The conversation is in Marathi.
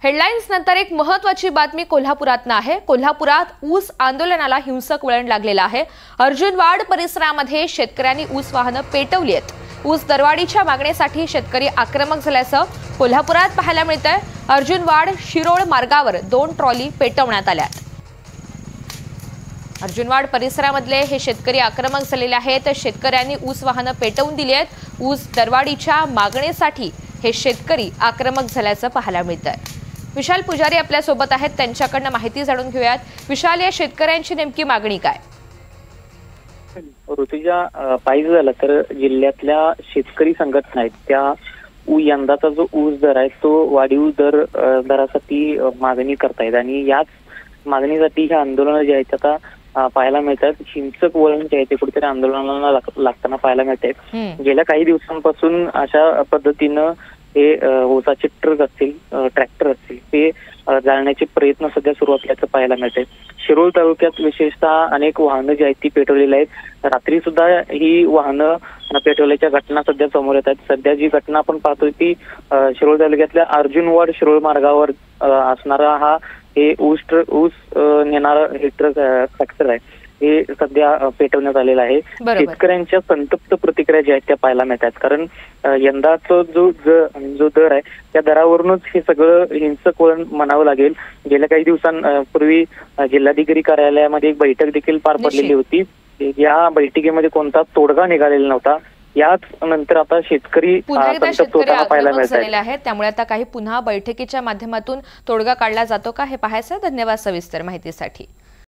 हेडलाईन्स नंतर एक महत्त्वाची बातमी कोल्हापुरातनं आहे। कोल्हापुरात ऊस आंदोलनाला हिंसक वळण लागलेलं आहे। अर्जुनवाड परिसरामध्ये शेतकऱ्यांनी ऊस वाहनं पेटवली आहेत। ऊस दरवाढीच्या मागणीसाठी शेतकरी आक्रमक झाल्याचं कोल्हापुरात पाहायला मिळतंय। अर्जुनवाड शिरोळ मार्गावर 2 ट्रॉली पेटवण्यात आल्यात। अर्जुनवाड परिसरामधले हे शेतकरी आक्रमक झालेले आहेत। शेतकऱ्यांनी ऊस वाहनं पेटवून दिली आहेत। ऊस दरवाढीच्या मागणीसाठी हे शेतकरी आक्रमक झाल्याचं पाहायला मिळतंय। विशाल पुजारी आपल्या सोबत आहेत, त्यांच्याकडनं माहिती जाणून घेऊयात। विशाल, या शेतकऱ्यांची नेमकी मागणी काय? ऋतुजा, पाहिजे झालं तर जिल्ह्यातल्या शेतकरी संघटना आहेत त्या यंदाचा जो ऊस दर आहे तो वाढीव दरासाठी मागणी करतायत आणि याच मागणीसाठी हे आंदोलन जे आहेत आता पाहायला मिळतात। हिंसक वळण जे आहे ते कुठेतरी आंदोलनाला लागताना पाहायला मिळते। गेल्या काही दिवसांपासून अशा पद्धतीनं हे ऊसाचे ट्रक असतील, ट्रॅक्टर असतील, ते जाळण्याचे प्रयत्न सध्या सुरू असल्याचं पाहायला मिळते। शिरोळ तालुक्यात विशेषतः अनेक वाहनं जी आहेत ती पेटवलेली आहेत। रात्री सुद्धा ही वाहनं पेटवल्याच्या घटना सध्या समोर येत आहेत। सध्या जी घटना आपण पाहतोय ती शिरोळ तालुक्यातल्या अर्जुनवाड शिरोळ मार्गावर असणारा हे ऊस नेणारा हे ट्रॅक्टर आहे, हे सध्या पेटवण्यात आलेलं आहे। शेतकऱ्यांच्या संतप्त प्रतिक्रिया ज्या आहेत त्या पाहायला मिळतात, कारण यंदाचा जो दर आहे त्या दरावरूनच हे सगळं हिंसक वळण म्हणावं लागेल। गेल्या काही दिवसांपूर्वी जिल्हाधिकारी कार्यालयामध्ये एक बैठक देखील पार पडलेली होती। या बैठकीमध्ये कोणता तोडगा निघालेला नव्हता। याच नंतर आता शेतकरी पाहायला मिळत आहेत, त्यामुळे आता काही पुन्हा बैठकीच्या माध्यमातून तोडगा काढला जातो का हे पाहायचं। धन्यवाद सविस्तर माहितीसाठी।